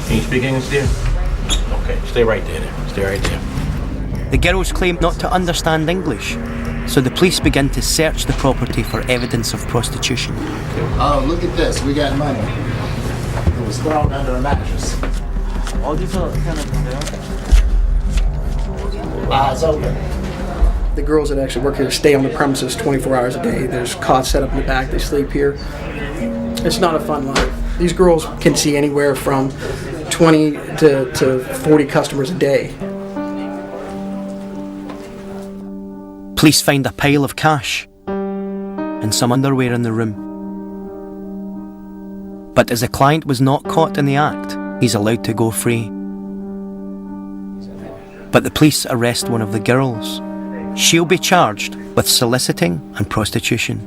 Can you speak English, dear? Okay, stay right there then. Stay right there. The girls claim not to understand English, so the police begin to search the property for evidence of prostitution. Oh, look at this. We got money. It was thrown under a mattress. Eyes open. The girls that actually work here stay on the premises 24 hours a day. There's cots set up in the back. They sleep here. It's not a fun life. These girls can see anywhere from 20 to 40 customers a day. Police find a pile of cash and some underwear in the room. But as the client was not caught in the act, he's allowed to go free. But the police arrest one of the girls. She'll be charged with soliciting and prostitution.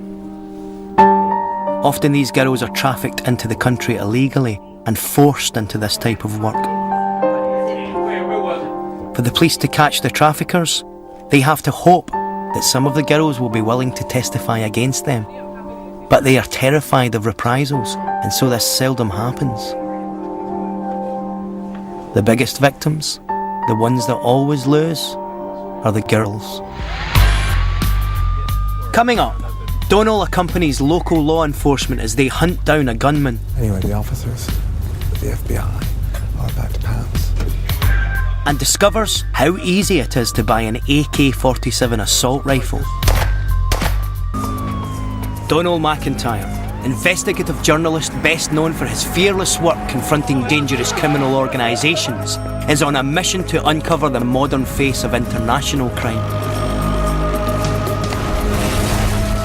Often these girls are trafficked into the country illegally and forced into this type of work. For the police to catch the traffickers, they have to hope that some of the girls will be willing to testify against them. But they are terrified of reprisals, and so this seldom happens. The biggest victims, the ones that always lose, are the girls. Coming up, Donald accompanies local law enforcement as they hunt down a gunman. Anyway, the officers, the FBI, are back to pounds. And discovers how easy it is to buy an AK-47 assault rifle. Donald McIntyre, investigative journalist best known for his fearless work confronting dangerous criminal organisations, is on a mission to uncover the modern face of international crime.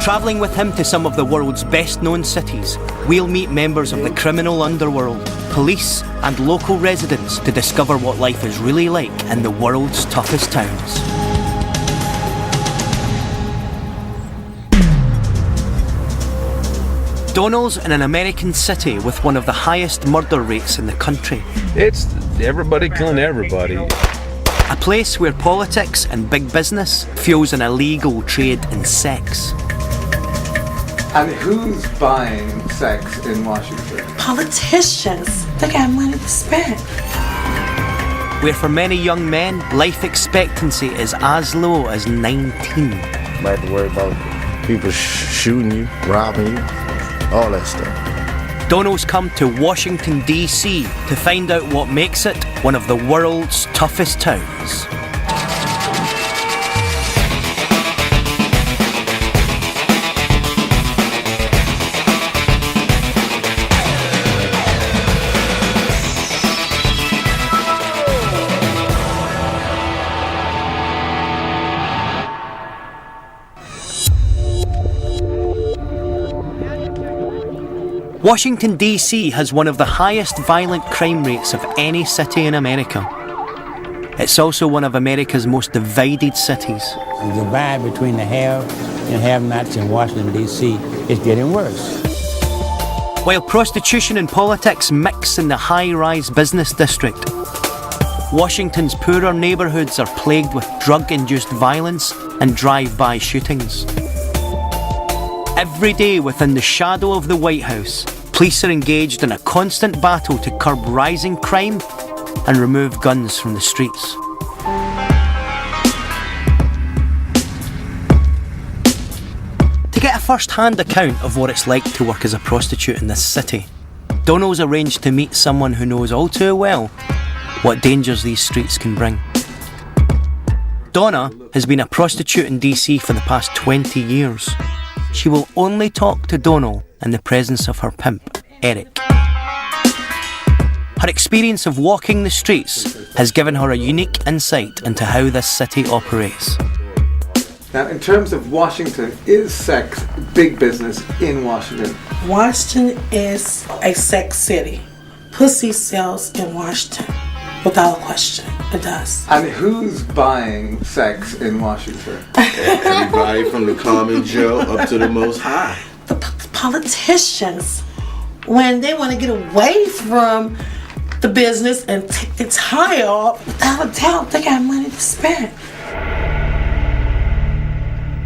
Travelling with him to some of the world's best-known cities, we'll meet members of the criminal underworld, police and local residents to discover what life is really like in the world's toughest towns. Donald's in an American city with one of the highest murder rates in the country. It's everybody killing everybody. A place where politics and big business fuels an illegal trade in sex. And who's buying sex in Washington? Politicians. They got money to spend. Where for many young men, life expectancy is as low as 19. Might have to worry about people shooting you, robbing you, all that stuff. Donald's come to Washington, D.C. to find out what makes it one of the world's toughest towns. Washington, D.C. has one of the highest violent crime rates of any city in America. It's also one of America's most divided cities. The divide between the haves and have-nots in Washington, D.C. is getting worse. While prostitution and politics mix in the high-rise business district, Washington's poorer neighbourhoods are plagued with drug-induced violence and drive-by shootings. Every day within the shadow of the White House, police are engaged in a constant battle to curb rising crime and remove guns from the streets. To get a first-hand account of what it's like to work as a prostitute in this city, Donald's arranged to meet someone who knows all too well what dangers these streets can bring. Donna has been a prostitute in DC for the past 20 years. She will only talk to Donald in the presence of her pimp, Eric. Her experience of walking the streets has given her a unique insight into how this city operates. Now, in terms of Washington, is sex big business in Washington? Washington is a sex city. Pussy sells in Washington, without a question. It does. And who's buying sex in Washington? Everybody from the common Joe up to the most high. The politicians, when they want to get away from the business and take the tie off, without a doubt, they got money to spend.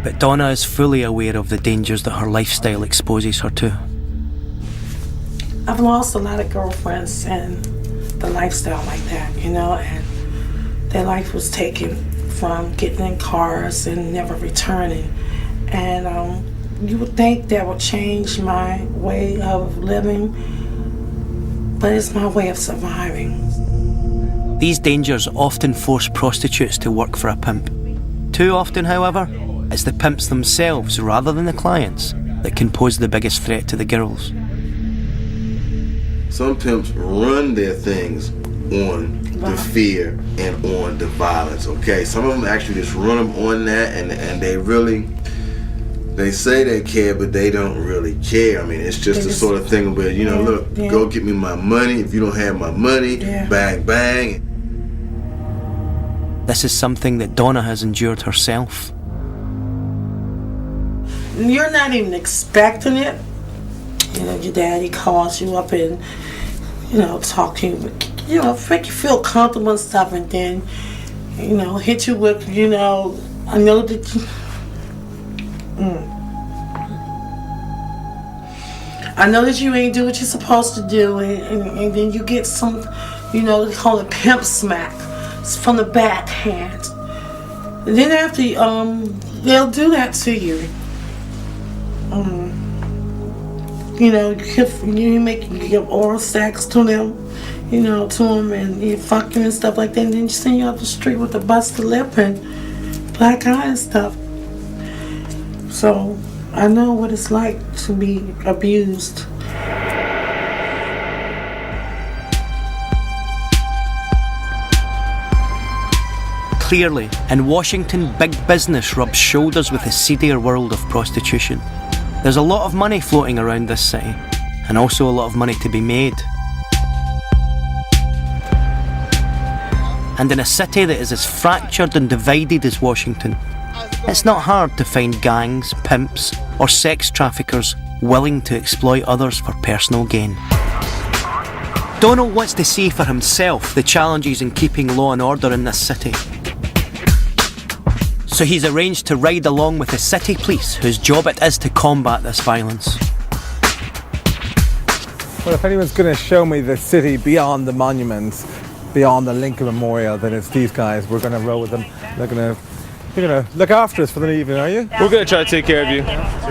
But Donna is fully aware of the dangers that her lifestyle exposes her to. I've lost a lot of girlfriends, and the lifestyle like that, you know, and their life was taken from getting in cars and never returning. And you would think that would change my way of living, but it's my way of surviving. These dangers often force prostitutes to work for a pimp. Too often, however, it's the pimps themselves rather than the clients that can pose the biggest threat to the girls. Some pimps run their things on the fear and on the violence, okay? Some of them actually just run them on that, and they say they care, but they don't really care. I mean, it's just the sort of thing where, you know, look, go get me my money. If you don't have my money, bang, bang. This is something that Donna has endured herself. You're not even expecting it. You know, your daddy calls you up and, you know, talk to you, you know, make you feel comfortable and stuff, and then, you know, hit you with, you know, I know that you, I know that you ain't do what you're supposed to do, and then you get some, you know, they call it pimp smack. It's from the backhand. And then after, they'll do that to you. You know, you give oral sex to them, you know, to them, and you fuck them and stuff like that, and then you send you off the street with a busted lip and black eye and stuff. So I know what it's like to be abused. Clearly, in Washington, big business rubs shoulders with the seedier world of prostitution. There's a lot of money floating around this city, and also a lot of money to be made. And in a city that is as fractured and divided as Washington, it's not hard to find gangs, pimps, or sex traffickers willing to exploit others for personal gain. Donald wants to see for himself the challenges in keeping law and order in this city. So he's arranged to ride along with the city police, whose job it is to combat this violence. Well, if anyone's going to show me the city beyond the monuments, beyond the Lincoln Memorial, then it's these guys. We're going to roll with them. You're going to look after us for the evening, are you? We're going to try to take care of you.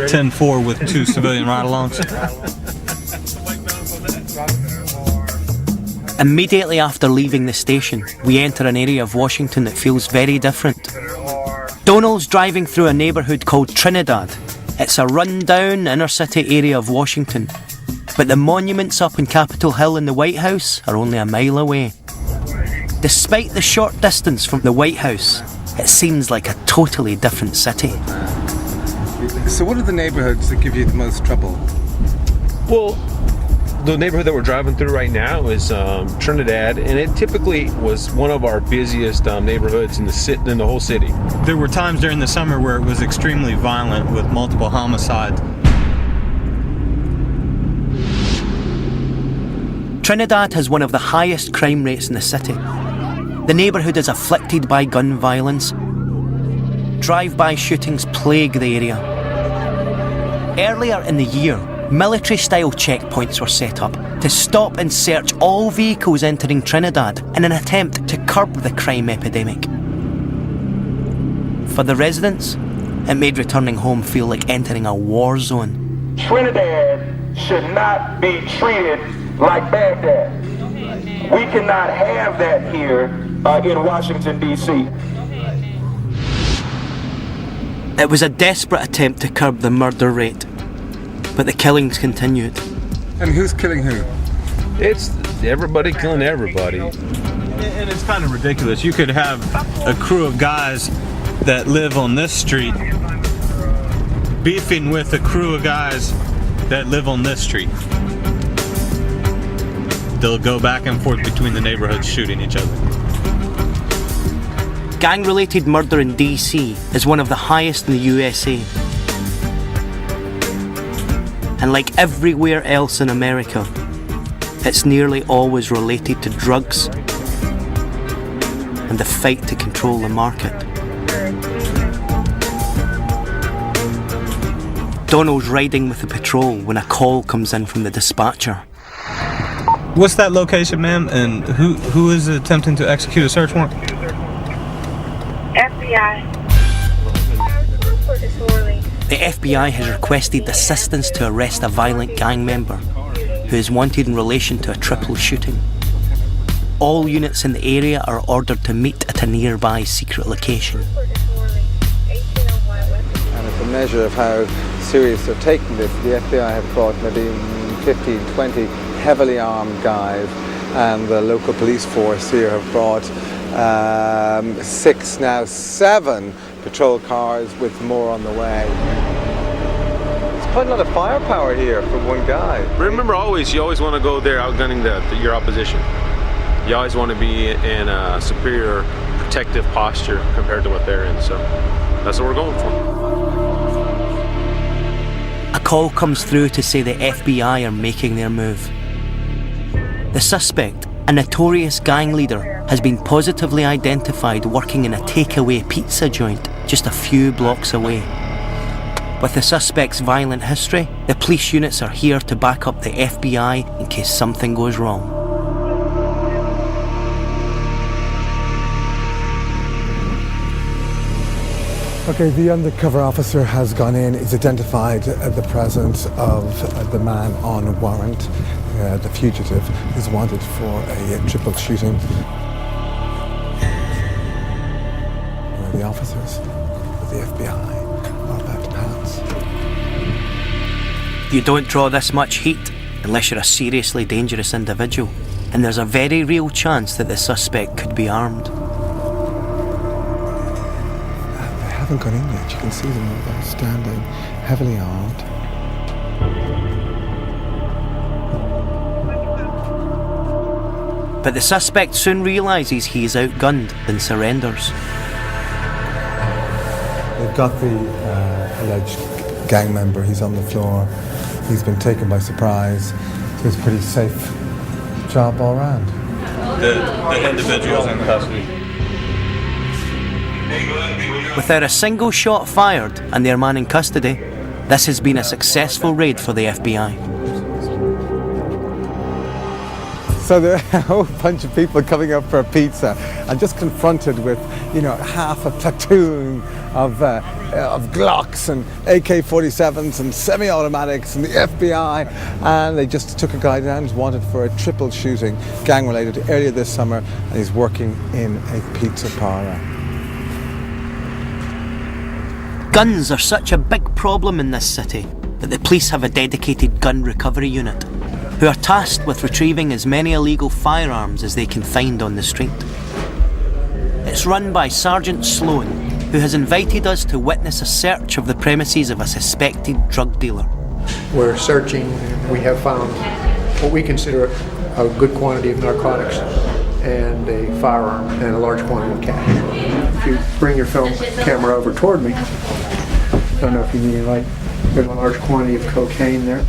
10-4 with 2 civilian ride-alongs. Immediately after leaving the station, we enter an area of Washington that feels very different. Donald's driving through a neighbourhood called Trinidad. It's a run-down inner-city area of Washington, but the monuments up on Capitol Hill and the White House are only a mile away. Despite the short distance from the White House, it seems like a totally different city. So what are the neighbourhoods that give you the most trouble? Well, the neighborhood that we're driving through right now is Trinidad, and it typically was one of our busiest neighborhoods in the whole city. There were times during the summer where it was extremely violent with multiple homicides. Trinidad has one of the highest crime rates in the city. The neighbourhood is afflicted by gun violence. Drive-by shootings plague the area. Earlier in the year, military-style checkpoints were set up to stop and search all vehicles entering Trinidad in an attempt to curb the crime epidemic. For the residents, it made returning home feel like entering a war zone. Trinidad should not be treated like Baghdad. We cannot have that here in Washington, D.C. It was a desperate attempt to curb the murder rate, but the killings continued. And who's killing who? It's everybody killing everybody. And it's kind of ridiculous. You could have a crew of guys that live on this street beefing with a crew of guys that live on this street. They'll go back and forth between the neighborhoods shooting each other. Gang-related murder in DC is one of the highest in the USA. And like everywhere else in America, it's nearly always related to drugs and the fight to control the market. Donald's riding with the patrol when a call comes in from the dispatcher. What's that location, ma'am? And who is attempting to execute a search warrant? FBI. The FBI has requested assistance to arrest a violent gang member who is wanted in relation to a triple shooting. All units in the area are ordered to meet at a nearby secret location. And it's a measure of how serious they're taking this. The FBI have brought maybe 15, 20 heavily armed guys, and the local police force here have brought 6, now 7 patrol cars with more on the way. There's quite a lot of firepower here for one guy. Remember, you always want to go there outgunning your opposition. You always want to be in a superior protective posture compared to what they're in, so that's what we're going for. A call comes through to say the FBI are making their move. The suspect, a notorious gang leader, has been positively identified working in a takeaway pizza joint just a few blocks away. With the suspect's violent history, the police units are here to back up the FBI in case something goes wrong. Okay, the undercover officer has gone in. He's identified the presence of the man on a warrant. The fugitive is wanted for a triple shooting. Where the officers of the FBI are about to pounce. You don't draw this much heat unless you're a seriously dangerous individual, and there's a very real chance that the suspect could be armed. They haven't gone in yet. You can see them all standing, heavily armed. But the suspect soon realises he is outgunned and surrenders. They've got the alleged gang member. He's on the floor. He's been taken by surprise. So it's a pretty safe job all round. The individual's in custody. Without a single shot fired and their man in custody, this has been a successful raid for the FBI. So there are a whole bunch of people coming up for a pizza and just confronted with, half a platoon of Glocks and AK-47s and semi-automatics and the FBI, and they just took a guy down who's wanted for a triple shooting, gang-related, earlier this summer, and he's working in a pizza parlour. Guns are such a big problem in this city that the police have a dedicated gun recovery unit who are tasked with retrieving as many illegal firearms as they can find on the street. It's run by Sergeant Sloan, who has invited us to witness a search of the premises of a suspected drug dealer. We're searching. We have found what we consider a good quantity of narcotics and a firearm and a large quantity of cash. If you bring your film camera over toward me, I don't know if you need any light. There's a large quantity of cocaine there.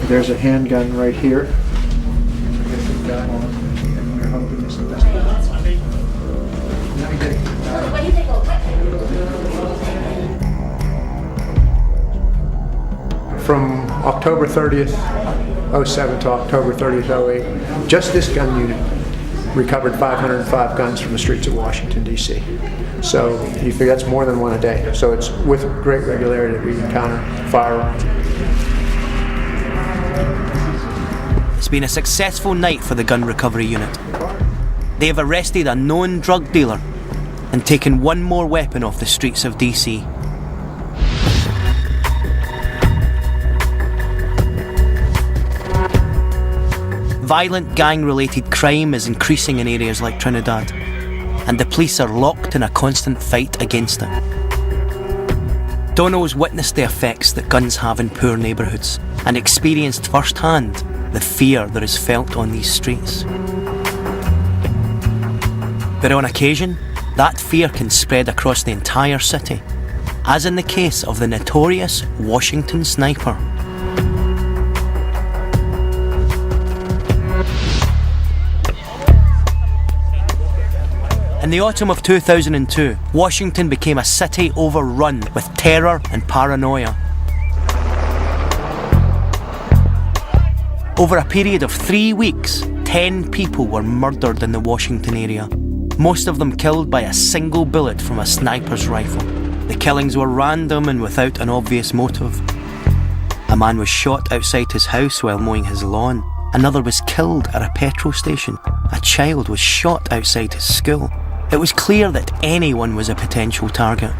There's a handgun right here. From October 30th, 07 to October 30th, 08, just this gun unit recovered 505 guns from the streets of Washington, D.C. So you figure that's more than one a day. So it's with great regularity that we encounter firearms. It's been a successful night for the gun recovery unit. They have arrested a known drug dealer and taken one more weapon off the streets of DC. Violent gang-related crime is increasing in areas like Trinidad, and the police are locked in a constant fight against it. Donald's witnessed the effects that guns have in poor neighbourhoods and experienced firsthand the fear that is felt on these streets. But on occasion, that fear can spread across the entire city, as in the case of the notorious Washington sniper. In the autumn of 2002, Washington became a city overrun with terror and paranoia. Over a period of 3 weeks, 10 people were murdered in the Washington area, most of them killed by a single bullet from a sniper's rifle. The killings were random and without an obvious motive. A man was shot outside his house while mowing his lawn. Another was killed at a petrol station. A child was shot outside his school. It was clear that anyone was a potential target.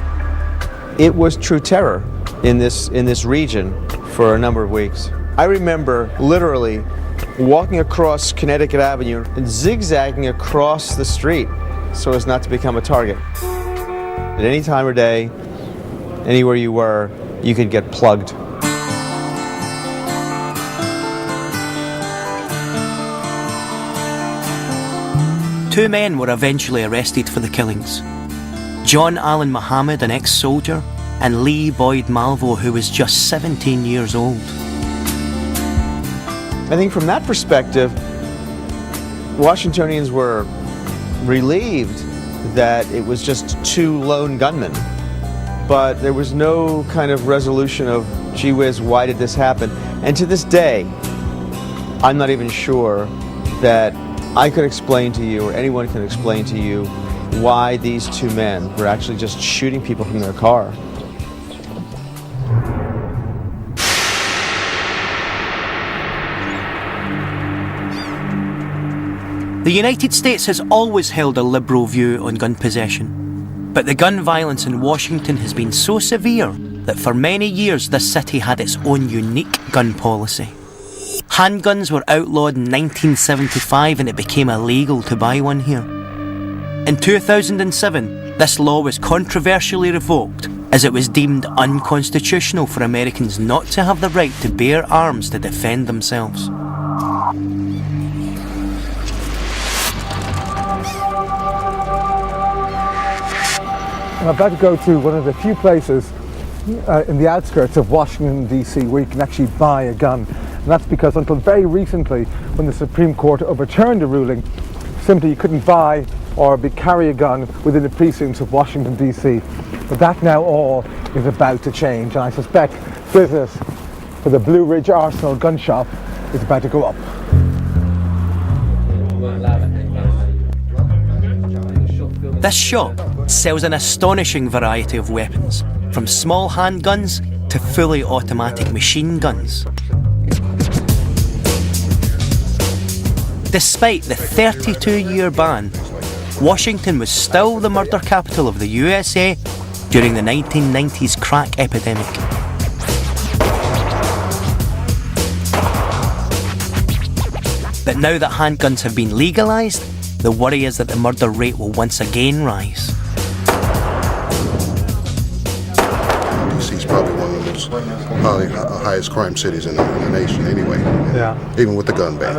It was true terror in this region for a number of weeks. I remember literally walking across Connecticut Avenue and zigzagging across the street so as not to become a target. At any time of day, anywhere you were, you could get plugged. Two men were eventually arrested for the killings. John Allen Muhammad, an ex-soldier, and Lee Boyd Malvo, who was just 17 years old. I think from that perspective, Washingtonians were relieved that it was just two lone gunmen. But there was no kind of resolution of, gee whiz, why did this happen? And to this day, I'm not even sure that I could explain to you, or anyone can explain to you, why these two men were actually just shooting people from their car. The United States has always held a liberal view on gun possession, but the gun violence in Washington has been so severe that for many years this city had its own unique gun policy. Handguns were outlawed in 1975 and it became illegal to buy one here. In 2007, this law was controversially revoked as it was deemed unconstitutional for Americans not to have the right to bear arms to defend themselves. I'm about to go to one of the few places in the outskirts of Washington, D.C. where you can actually buy a gun. And that's because until very recently, when the Supreme Court overturned a ruling, simply you couldn't buy or carry a gun within the precincts of Washington, D.C. But that now all is about to change, and I suspect business for the Blue Ridge Arsenal gun shop is about to go up. This shop sells an astonishing variety of weapons, from small handguns to fully automatic machine guns. Despite the 32-year ban, Washington was still the murder capital of the USA during the 1990s crack epidemic. But now that handguns have been legalised, the worry is that the murder rate will once again rise. DC is probably one of the most highest crime cities in the nation anyway. Yeah. Even with the gun ban.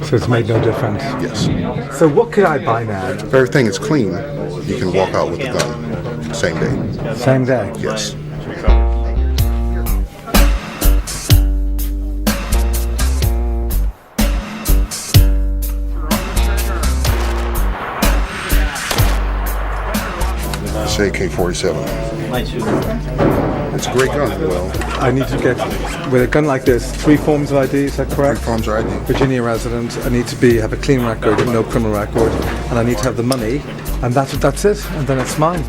So it's made no difference? Yes. So what could I buy now? If everything is clean, you can walk out with the gun same day. Same day? Yes. AK-47. It's a great gun. Well, I need to get, with a gun like this, 3 forms of ID, is that correct? 3 forms of ID. Virginia resident, I need to have a clean record, no criminal record, and I need to have the money, and that's it, and then it's mine.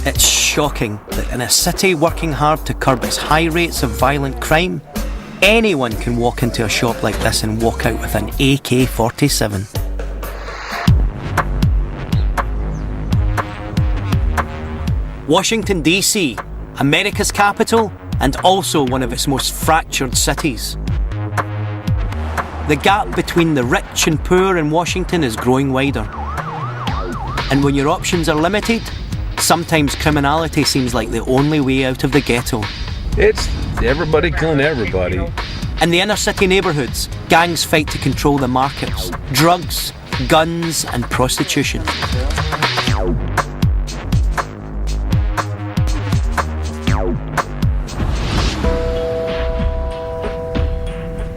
It's shocking that in a city working hard to curb its high rates of violent crime, anyone can walk into a shop like this and walk out with an AK-47. Washington, D.C., America's capital, and also one of its most fractured cities. The gap between the rich and poor in Washington is growing wider. And when your options are limited, sometimes criminality seems like the only way out of the ghetto. It's everybody killing everybody. In the inner city neighbourhoods, gangs fight to control the markets, drugs, guns, and prostitution.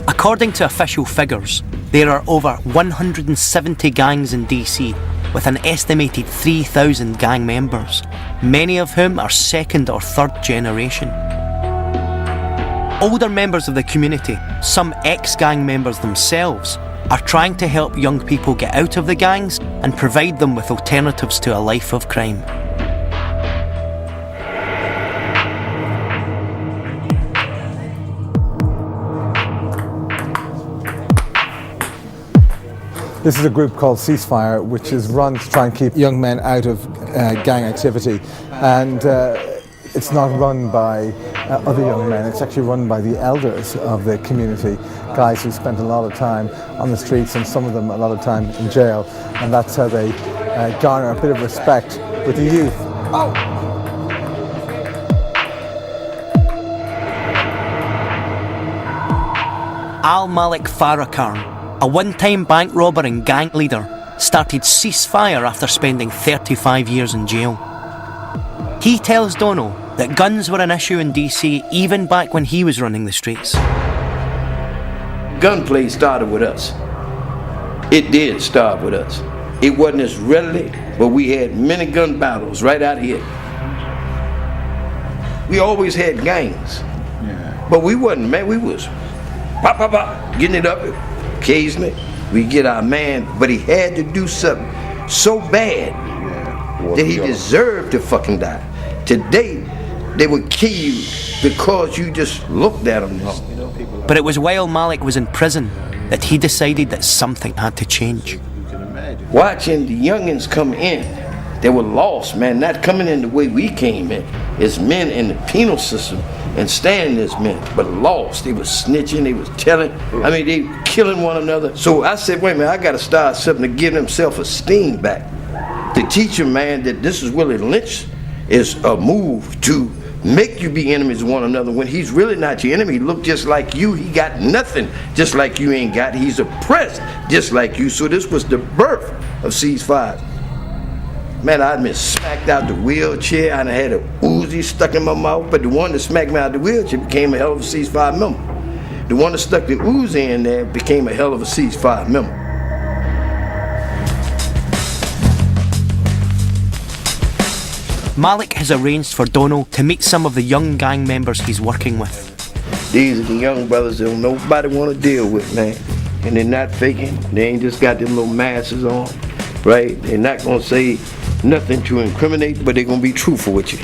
According to official figures, there are over 170 gangs in DC, with an estimated 3,000 gang members, many of whom are second or third generation. Older members of the community, some ex-gang members themselves, are trying to help young people get out of the gangs and provide them with alternatives to a life of crime. This is a group called Ceasefire, which is run to try and keep young men out of gang activity. And it's not run by other young men, it's actually run by the elders of the community, guys who spent a lot of time on the streets and some of them a lot of time in jail. And that's how they garner a bit of respect with the youth. Al-Malik Farrakhan, a one-time bank robber and gang leader, started Ceasefire after spending 35 years in jail. He tells Dono that guns were an issue in DC even back when he was running the streets. Gunplay started with us. It did start with us. It wasn't as readily, but we had many gun battles right out here. We always had gangs, but we wasn't, man, we was pop, pop, pop, getting it up. Occasionally, we get our man, but he had to do something so bad that he deserved to fucking die. Today, they would kill you because you just looked at them wrong. But it was while Malik was in prison that he decided that something had to change. Watching the youngins come in, they were lost, man, not coming in the way we came in, as men in the penal system and staying as men, but lost. They was snitching, they was telling, I mean, they were killing one another. So I said, wait a minute, I gotta start something to give them self-esteem back. To teach them, man, that this is Willie Lynch is a move to make you be enemies of one another when he's really not your enemy. He look just like you. He got nothing just like you ain't got. He's oppressed just like you. So this was the birth of Ceasefire. Man, I'd been smacked out the wheelchair. I had a Uzi stuck in my mouth, but the one that smacked me out the wheelchair became a hell of a Ceasefire member. The one that stuck the Uzi in there became a hell of a Ceasefire member. Malik has arranged for Dono to meet some of the young gang members he's working with. These are the young brothers that nobody want to deal with, man. And they're not faking. They ain't just got them little masks on, right? They're not going to say nothing to incriminate, but they're going to be truthful with you.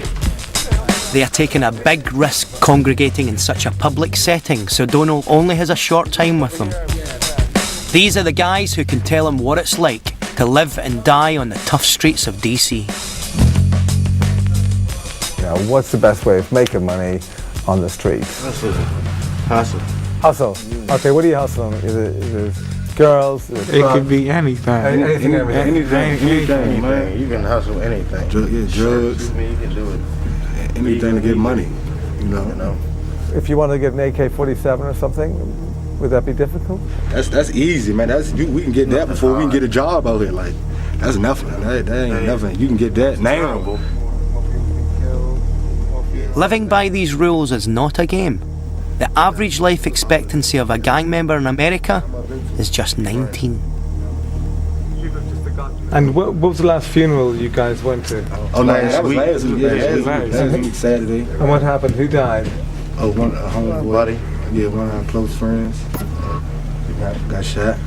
They are taking a big risk congregating in such a public setting, so Dono only has a short time with them. These are the guys who can tell him what it's like to live and die on the tough streets of DC. What's the best way of making money on the streets? Hustle. Hustle. Okay, what are you hustling? Is it girls? Is it could be anything. Anything, Man. You can hustle anything. Drugs. You can do it. Anything to get money, you know. If you want to get an AK-47 or something, would that be difficult? That's easy, man. We can get that before we can get a job out here. Like, that's nothing. That ain't nothing. You can get that now. Living by these rules is not a game. The average life expectancy of a gang member in America is just 19. And what was the last funeral you guys went to? Oh, that was last week. Saturday. And what happened? Who died? Oh, one buddy. Yeah, one of our close friends got shot.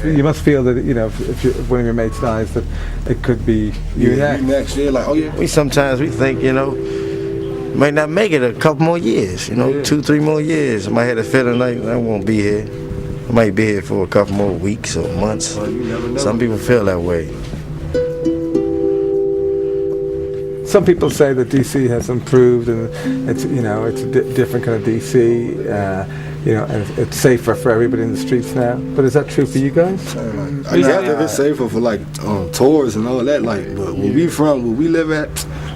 You must feel that, if one of your mates dies, that it could be you next. Yeah, like, oh yeah. We think, might not make it a couple more years, 2-3 more years. I might have a feeling like I won't be here. I might be here for a couple more weeks or months. Some people feel that way. Some people say that DC has improved and it's a different kind of DC. And it's safer for everybody in the streets now. But is that true for you guys? It's safer for like tours and all that. Like, but where we live at,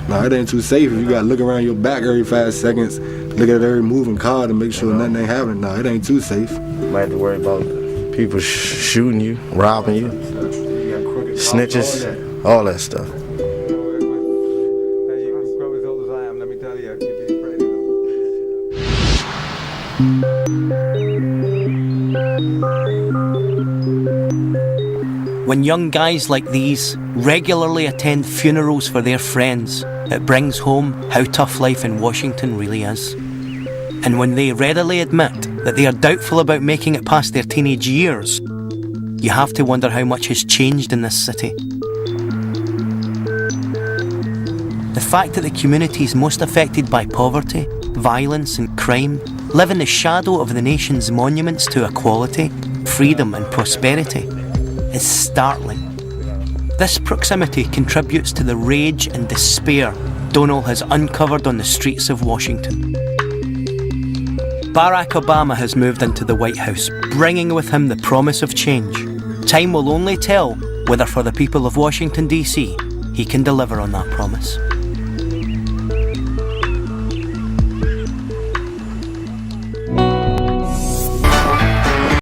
no, it ain't too safe. If you gotta look around your back every 5 seconds, look at every moving car to make sure nothing ain't happening. No, it ain't too safe. You might have to worry about people shooting you, robbing you, snitches, all that stuff. When young guys like these regularly attend funerals for their friends, it brings home how tough life in Washington really is. And when they readily admit that they are doubtful about making it past their teenage years, you have to wonder how much has changed in this city. The fact that the communities most affected by poverty, violence and crime live in the shadow of the nation's monuments to equality, freedom and prosperity is startling. This proximity contributes to the rage and despair Donald has uncovered on the streets of Washington. Barack Obama has moved into the White House, bringing with him the promise of change. Time will only tell whether for the people of Washington, D.C., he can deliver on that promise.